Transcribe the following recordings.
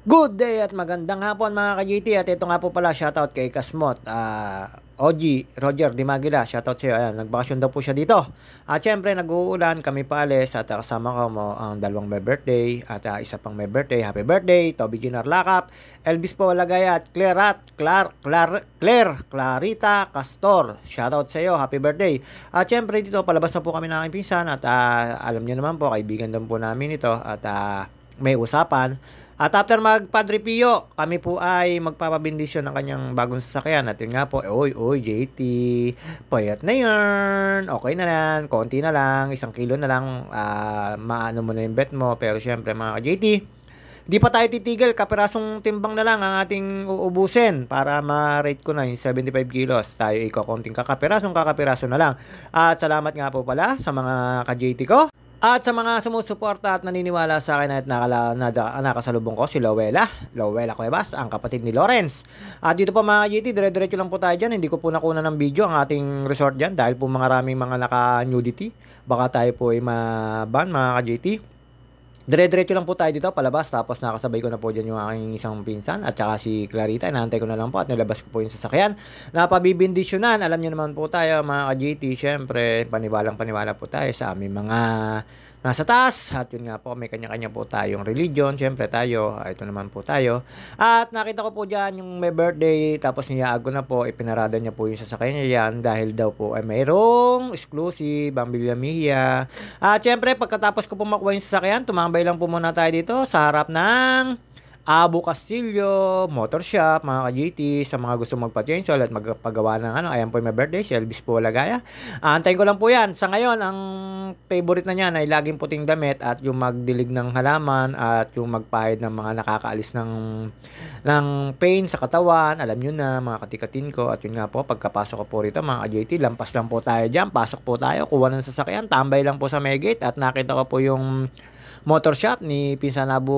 Good day at magandang hapon mga ka-GT, at ito nga po pala shoutout kay Kasmot, OG Roger Dimagila, shoutout sa iyo. Ayan, nagbakasyon daw po siya dito. At syempre nag-uulan, kami paalis at kasama ko mo ang dalawang may birthday at isa pang may birthday. Happy birthday Toby Ginar Lakap, Elvis po Walagaya at Clarita Castor. Shoutout sa iyo, happy birthday. At syempre dito palabas na po kami ng aking pinsan at alam niyo naman po, kaibigan din po namin ito at may usapan. At after mag-Padre Pio, kami po ay magpapabindisyon ng kanyang bagong sasakyan. At yun nga po, oy, JT, payat na yan. Okay na lang, konti na lang, 1 kilo na lang, maano mo na yung bet mo. Pero syempre mga JT, di pa tayo titigil, kapirasong timbang na lang ang ating uubusin para ma-rate ko na yung 75 kilos. Tayo ikakonting kakapiraso na lang. At salamat nga po pala sa mga ka-JT ko. At sa mga sumusuporta at naniniwala sa akin at nakasalubong ko si Lowella Cuevas, ang kapatid ni Lawrence. At dito po mga GT, dire-diretso lang po tayo dyan. Hindi ko po nakuna ng video ang ating resort dyan dahil po maraming mga naka-nudity. Baka tayo po ay maban mga ka-GT. Dire-diretso lang po tayo dito palabas, tapos nakasabay ko na po dyan yung aking isang pinsan at saka si Clarita. Inaantay ko na lang po at nilabas ko po yung sasakyan. Napabibindisyonan, alam nyo naman po tayo mga ka-GT, syempre paniwalang-paniwala po tayo sa aming mga nasa taas. At yun nga po, may kanya-kanya po tayong religion. Syempre tayo, ito naman po tayo. At nakita ko po dyan yung may birthday, tapos niyaago na po, ipinarada niya po yung sasakyan niya yan dahil daw po ay mayroong exclusive ang Villamilla. At syempre, pagkatapos ko po makuha yung sasakyan, tumambay lang po muna tayo dito sa harap ng Abu Castillo Motor Shop mga ka-GT. Sa mga gusto magpa-chainsaw at magpagawa ng ayan po yung my birthday, si Elvis po Walagaya. Antayin ko lang po yan. Sa ngayon, ang favorite na niya ay laging puting damit at yung magdilig ng halaman at yung magpahid ng mga nakakaalis ng pain sa katawan. Alam nyo na mga katikatin ko. At yun nga po, pagkapasok ko po rito mga ka-GT, lampas lang po tayo dyan, pasok po tayo, kuha ng sasakyan, tambay lang po sa may gate at nakita ko po yung motor shop ni Pinsan Abu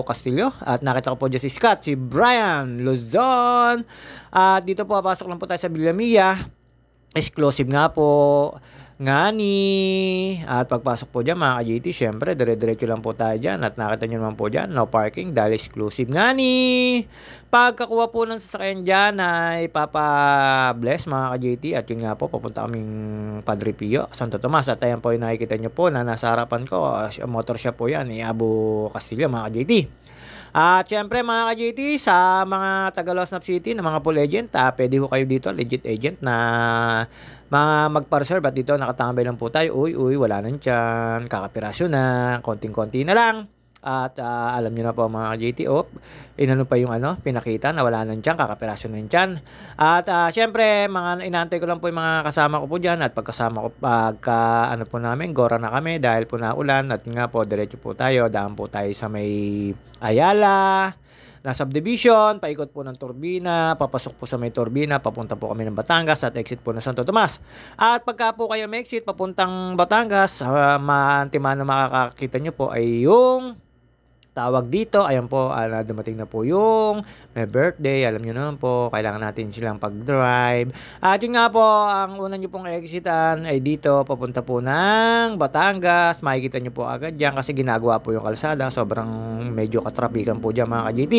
Castillo at nakita ko po dyan si Scott, si Brian Luzon. At dito po, pasok lang po tayo sa Villamilla. Exclusive nga po, ngani. At pagpasok po dyan mga ka-GT, syempre dire-diretso lang po tayo dyan. At nakita nyo naman po dyan, no parking dahil exclusive ngani. Pagkakuha po ng sasakyan dyan ay papa-bless mga ka-GT. At yun nga po, papunta kaming Padre Pio, Santo Tomas. At ayan po yung nakikita nyo po na nasa harapan ko, motor shop po yan ni Abu Castillo mga ka-GT. At syempre mga ka-GT, sa mga Tagalosnap City na mga pool agent, pwede ho kayo dito, legit agent na mga magpa-reserve. At dito nakatambay lang po tayo. Uy, wala nang tiyan, kakapirasyo na, konting-konti na lang. At alam nyo na po mga ka-GT, inano pa yung pinakita na wala nang tiyan, kakapirasyo na yung tiyan. At syempre, inaantay ko lang po yung mga kasama ko po dyan. At pagkasama ko, po namin, gora na kami dahil po naulan. At nga po, diretso po tayo, daan po tayo sa may Ayala na subdivision, paikot po ng Turbina, papasok po sa may Turbina, papunta po kami ng Batangas at exit po ng Santo Tomas. At pagka po kayo may exit papuntang Batangas, maantimano makakakita nyo po ay yung tawag dito, ayan po, dumating na po yung may birthday. Alam nyo naman po, kailangan natin silang pag-drive. At yun nga po, ang una nyo pong exitan ay dito, papunta po ng Batangas. Makikita nyo po agad dyan kasi ginagawa po yung kalsada. Sobrang medyo katrapikan po dyan mga ka-GT.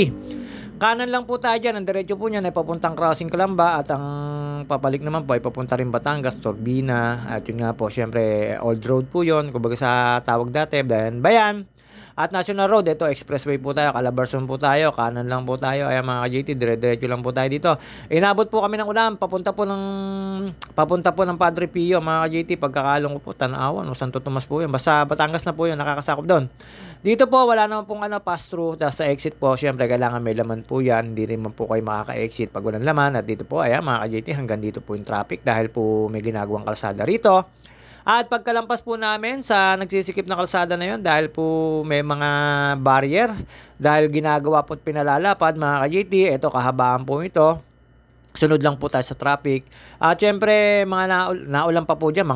Kanan lang po tayo dyan, ang diretso po niyan ay papuntang Crossing Calamba. At ang papalik naman po ay papunta rin Batangas, Turbina. At yun nga po, syempre, old road po yun. Kumbaga sa tawag dati, Bayan. At National Road, ito expressway po tayo, Calabarzon po tayo, kanan lang po tayo. Ayan mga ka-GT, dire-diretso lang po tayo dito. Inabot po kami ng ulan, papunta po ng Padre Pio mga ka-GT. Pagkakalong ko po, Tanawan o Santo Tomas po yun. Basta Batangas na po yun, nakakasakop doon. Dito po, wala naman pong pass through. Sa exit po, syempre kailangan may laman po yan. Hindi rin man po kayo makaka-exit pag walang laman. At dito po, ayan mga ka-GT, hanggang dito po yung traffic dahil po may ginagawang kalsada rito. At pagkalampas po namin sa nagsisikip na kalsada na yon, dahil po may mga barrier, dahil ginagawa po at pinalalapad mga ka-GT, ito kahabaan po ito. Sunod lang po tayo sa traffic. At syempre, mga naulan pa po dyan.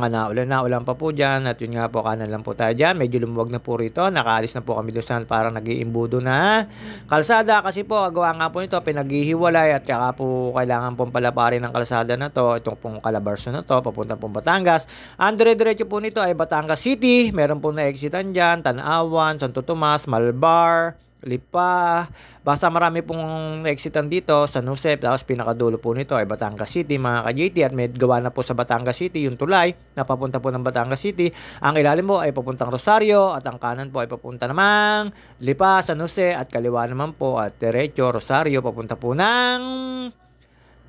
Naulan pa po dyan. At yun nga po, kanan lang po tayo dyan. Medyo lumuwag na po rito. Nakaalis na po kami doon para nag-iimbudo na kalsada. Kasi po, gawa nga po nito, pinaghihiwalay. At saka po, kailangan pong palaparin ng kalsada na to. Itong pong Calabarzon na to, papunta pong Batangas. Ang dire-diretso po nito ay Batangas City. Meron po na exitan dyan. Tanawan, Santo Tomas, Malbar, Lipa, basta marami pong exitan dito sa Nusep, tapos pinakadulo po nito ay Batangas City mga ka-JT, at may gawa na po sa Batangas City yung tulay na papunta po ng Batangas City. Ang ilalim mo ay papuntang Rosario at ang kanan po ay papunta namang Lipa, San Jose, at kaliwa naman po at diretso Rosario papunta po ng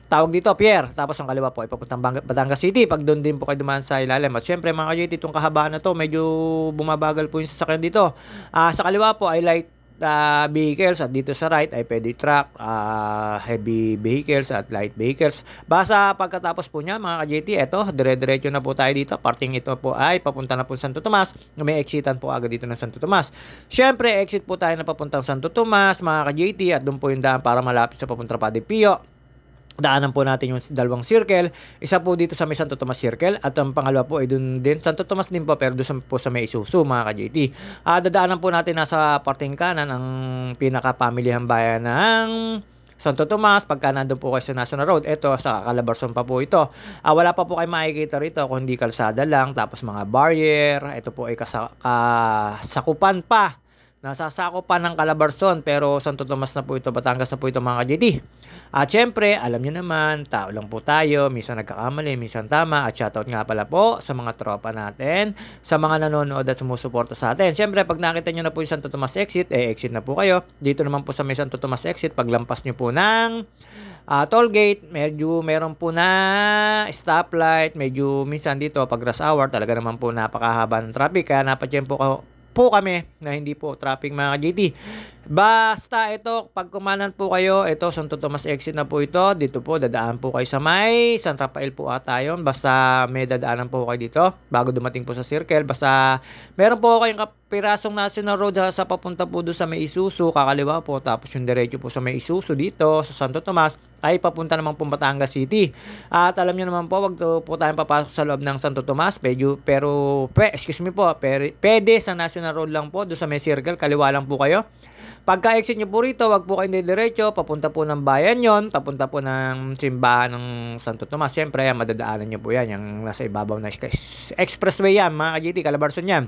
tawag dito, Pierre. Tapos ang kaliwa po ay papuntang Batangas City. Pag doon din po kayo dumaan sa ilalim. At syempre mga ka-JT, itong kahabaan na to, medyo bumabagal po yung sasakyan dito. Sa kaliwa po ay light vehicles, at dito sa right ay pwede truck, heavy vehicles at light vehicles. Basta pagkatapos po niya mga ka-JT, eto, dire-diretso na po tayo dito. Parting ito po ay papunta na po Santo Tomas. May exitan po agad dito ng Santo Tomas. Syempre, exit po tayo na papuntang Santo Tomas mga ka-JT, at doon po yung daan para malapit sa papuntang Padre Pio. Daanan po natin yung dalawang circle. Isa po dito sa may Santo Tomas Circle, at ang pangalawa po ay dun din Santo Tomas din po, pero doon po sa may Isuzu mga ka-JT. Dadaanan po natin nasa parting kanan ang pinaka-pamilihang bayan ng Santo Tomas. Pagka nandun po kayo sa National Road, ito sa Calabarzon pa po ito. Wala pa po kayo makikita rito kung hindi kalsada lang, tapos mga barrier. Ito po ay kasakupan pa, nasasakupan ng Calabarzon, pero Santo Tomas na po ito, Batangas na po ito mga ka-JT. At syempre, alam nyo naman, tao lang po tayo, minsan nagkakamali, minsan tama. At shoutout nga pala po sa mga tropa natin, sa mga nanonood at sumusuporta sa atin. Syempre, pag nakita nyo na po yung Santo Tomas exit, exit na po kayo. Dito naman po sa may Santo Tomas exit, paglampas nyo po ng toll gate, medyo meron po na stoplight, medyo minsan dito pag rush hour, talaga naman po napakahaba ng traffic, kaya napadyan po kami na hindi po traffic mga ka-JT. Basta ito, pag kumanan po kayo, ito Santo Tomas exit na po ito. Dito po, dadaan po kayo sa may San Rafael po ata yun. Basta may dadaanan po kayo dito bago dumating po sa circle. Basta meron po kayong kapirasong National Road sa papunta po doon sa may Isuzu, kakaliwa po. Tapos yung diretso po sa may Isuzu dito sa Santo Tomas ay papunta naman po Batangas City. At alam nyo naman po, wag po tayong papasok sa loob ng Santo Tomas. Excuse me po, pwede sa National Road lang po, doon sa may circle, kaliwa lang po kayo. Pagka-exit nyo po rito, wag po kayo diretso, papunta po ng bayan yon, papunta po ng simbahan ng Santo Tomas. Siyempre, madadaanan nyo po yan, yung nasa ibabaw na expressway yan, mga ka-JT, Calabarzon yan.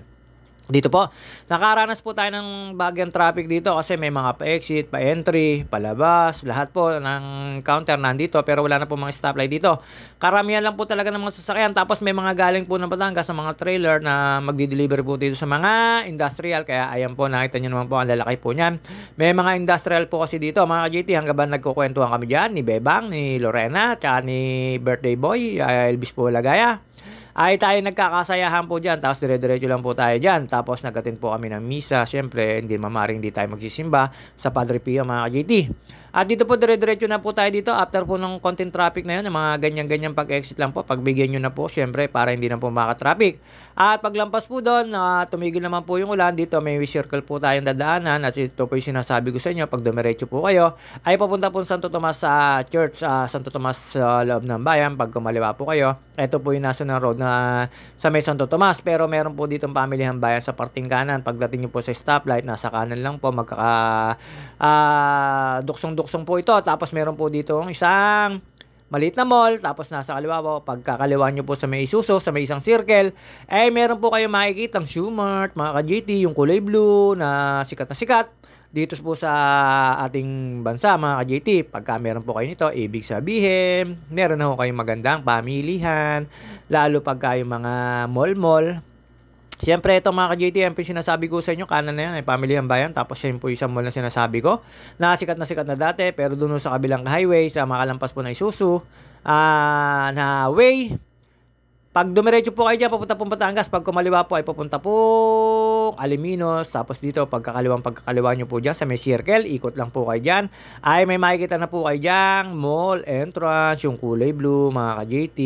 Dito po, nakaranas po tayo ng bagyang traffic dito kasi may mga pa-exit, pa-entry, palabas, lahat po ng counter nandito, pero wala na po mga stoplight dito. Karamihan lang po talaga ng mga sasakyan, tapos may mga galing po ng Batangas sa mga trailer na magdi-deliver po dito sa mga industrial, kaya ayan po, nakita nyo naman po ang lalaki po niyan. May mga industrial po kasi dito, mga JT, hanggang ba nagkukwentuhan kami dyan, ni Bebang, ni Lorena, tsaka ni Birthday Boy, Elvis po Lagaya. Ay tayo nagkakasayahan po dyan, tapos dire-diretso lang po tayo dyan, tapos nag-attend po kami ng misa. Siyempre, hindi mamaring hindi tayo magsisimba sa Padre Pio mga ka-JT. At dito po, dire-diretso na po tayo dito, after po ng konting traffic na yun, mga ganyan-ganyan pag-exit lang po, pagbigyan nyo na po, siyempre, para hindi na po maka-traffic. At paglampas po doon, tumigil naman po yung ulan, dito may circle po tayong dadaanan, at ito po yung sinasabi ko sa inyo, pag dumiretso po kayo, ay papunta po Santo Tomas sa church, Santo Tomas sa loob ng bayan. Pag kumaliwa po kayo, ito po yung National Road na sa may Santo Tomas, pero meron po ditong pamilihang bayan sa parting kanan. Pagdating nyo po sa stoplight, nasa kanan lang po, duksong-duksong po ito. Tapos meron po dito isang maliit na mall, tapos nasa kaliwa po, pagkakaliwa nyo po sa may Isuzu, sa may isang circle, meron po kayo makikita ang Shoemart, mga ka-JT, yung kulay blue na sikat dito po sa ating bansa, mga ka-JT. Pagka meron po kayo nito, ibig sabihin, meron na po kayong magandang pamilihan, lalo pagka yung mga mall. Siyempre, ito mga ka-JT, yung sinasabi ko sa inyo, kanan na yan, ay pamilihan bayan. Tapos yan po isang mall na sinasabi ko, na sikat na dati, pero doon sa kabilang highway, sa makalampas po na Isuzu, na way. Pag dumiretso po kayo dyan, papunta po Batangas. Pag kumaliwa po, ay papunta po Aliminos. Tapos dito, pagkakaliwa nyo po dyan sa may circle, ikot lang po kayo dyan. Ay may makikita na po kayo dyan, mall, entrance, yung kulay blue, mga ka-JT.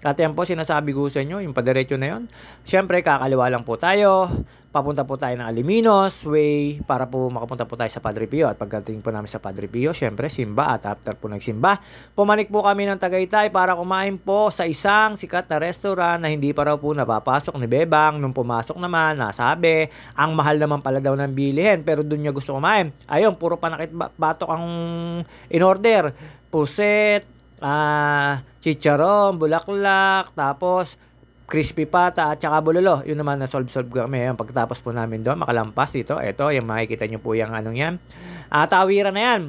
At yan po, sinasabi ko sa inyo, yung padiretso na yun. Siyempre, kakaliwa lang po tayo. Papunta po tayo ng Aliminos Way para po makapunta po tayo sa Padre Pio. At pagdating po namin sa Padre Pio, syempre simba. At after po nagsimba, pumanik po kami ng Tagaytay para kumain po sa isang sikat na restaurant na hindi pa raw po napapasok ni Bebang. Nung pumasok naman, nasabi, ang mahal naman pala daw ng bilihin, pero doon niya gusto kumain. Ayun, puro panakit batok ang in-order. Puset, chicharon, bulaklak, tapos crispy pata at saka bulalo. Yun naman na solve kami. Ayan, pagkatapos po namin doon, makalampas dito. Ito, yung makikita nyo po yung anong yan. Tawiran na yan.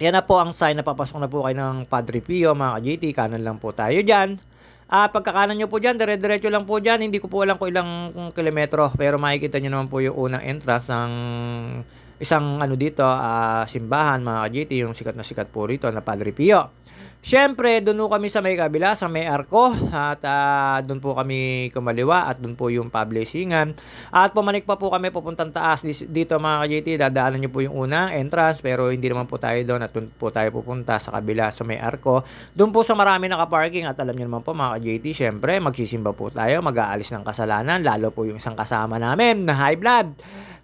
Yan na po ang sign na papasok na po kayo ng Padre Pio, mga ka-JT. Kanan lang po tayo dyan. Pagkakanan nyo po dyan, dire-diretso lang po dyan. Hindi ko po alam kung ilang kilometro. Pero makikita nyo naman po yung unang entrance ng isang ano dito, simbahan, mga ka-JT. Yung sikat na sikat po rito na Padre Pio. Siyempre, doon po kami sa may kabila, sa may arko. At doon po kami kumaliwa at doon po yung pa-blessingan. At pumanik pa po kami papuntang taas dito, mga ka-JT. Dadaanan nyo po yung unang entrance pero hindi naman po tayo doon at doon po tayo pupunta sa kabila sa may arko. Doon po sa marami naka-parking at alam nyo naman po, mga ka-JT, siyempre magsisimba po tayo, mag-aalis ng kasalanan, lalo po yung isang kasama namin na high blood.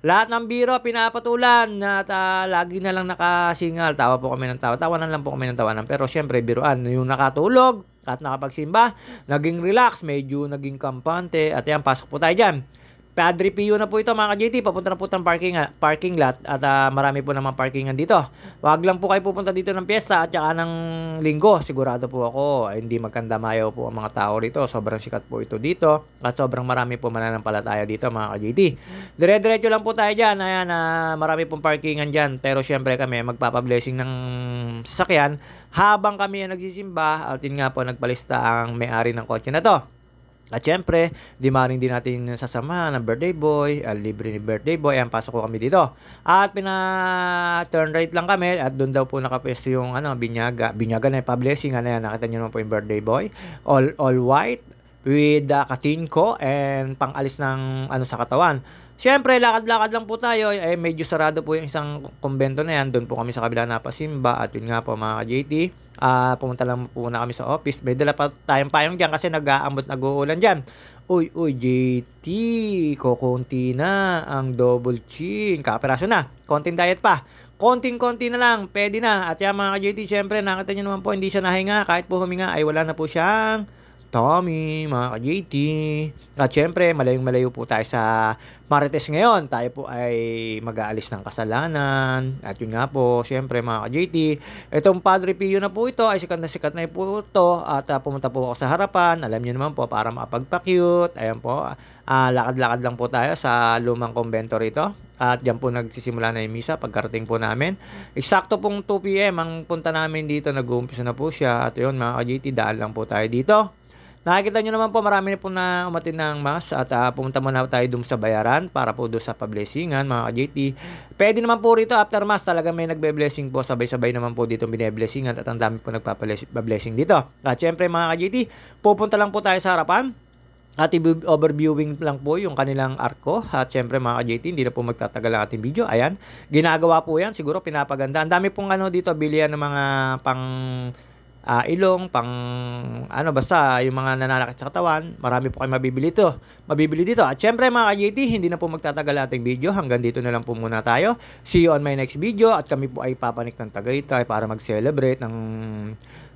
Lahat ng biro pinapatulan at lagi na lang nakasingal. Tawa po kami ng tawa. Tawanan lang po kami ng tawanan. Pero syempre biruan, yung nakatulog at nakapagsimba, naging relax, medyo naging kampante. At yan, pasok po tayo dyan. Padre Pio na po ito, mga ka-JT. Papunta na po ng parking lot at marami po naman parkingan dito. Wag lang po kayo pupunta dito ng piyesta at saka ng linggo. Sigurado po ako hindi magkandamayaw po ang mga tao rito. Sobrang sikat po ito dito at sobrang marami po mananampalataya dito, mga ka-JT. Dire-diretso lang po tayo dyan. Ayan, marami pong parkingan dyan. Pero syempre kami magpapablessing ng sasakyan habang kami nagsisimba at yun nga po nagpalista ang may-ari ng kotse na to. At syempre, di maring din natin sasamahan ng birthday boy, libre ni birthday boy, ayan, pasok ko kami dito. At turn right lang kami at doon daw po nakapwesto yung binyaga na yung pa-blessing, ayan, nakita nyo naman po yung birthday boy, all white with katinko and pang-alis ng sa katawan. Syempre, lakad-lakad lang po tayo, medyo sarado po yung isang kumbento na yan, doon po kami sa kabila napasimba at yun nga po, mga ka-JT. Pumunta lang po na kami sa office. May dala pa tayong payong dyan kasi nag-aambot, nag-uulan dyan. Uy, JT, kukunti na ang double chin. Kaperaso na. Konting diet pa. Konting-konti na lang. Pwede na. At yan, mga ka-JT, syempre, nakita nyo naman po, hindi siya nahinga. Kahit po huminga, ay wala na po siyang Tommy, mga ka-JT. At syempre, malayong-malayo po tayo sa Marites ngayon. Tayo po ay mag-aalis ng kasalanan. At yun nga po, syempre, mga ka-JT, itong Padre Pio na po ito ay sikat na po ito. At pumunta po ako sa harapan. Alam niyo naman po, para makapagpa-cute. Ayan po, lakad-lakad lang po tayo sa lumang kumbento rito. At dyan po nagsisimula na yung misa pagkarating po namin. Eksakto pong 2 PM ang punta namin dito. Nag-uumpisa na po siya. At yun, mga ka-JT, daan lang po tayo dito. Nakikita nyo naman po, marami na po na umatin ng mass at pumunta muna tayo doon sa bayaran para po doon sa pa-blessingan, mga ka-JT. Pwede naman po rito after mass, talaga may nagbe-blessing po, sabay-sabay naman po dito bine-blessingan at ang dami po nagpa-blessing dito. At syempre, mga ka-JT, pupunta lang po tayo sa harapan at overviewing lang po yung kanilang arko. At syempre, mga ka-JT, hindi na po magtatagal ang ating video. Ayan, ginagawa po yan, siguro pinapaganda. Ang dami pong dito, bilihan ng mga pang ilong, basta yung mga nananakit sa katawan, marami po kayo mabibili dito. At syempre, mga ka-JT, hindi na po magtatagal ating video, hanggang dito na lang po muna tayo. See you on my next video at kami po ay papanik ng Tagaytay para mag-celebrate ng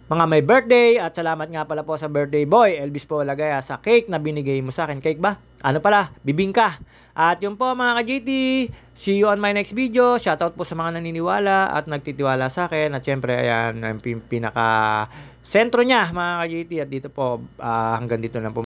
mga may birthday. At salamat nga pala po sa birthday boy Elvis po Lagaya sa cake na binigay mo sa akin. Cake ba? Bibingka. At yun po, mga ka-JT, see you on my next video. Shoutout po sa mga naniniwala at nagtitiwala sa akin. At syempre, ayan, ang pinaka sentro niya, mga ka-JT. At dito po, hanggang dito lang po.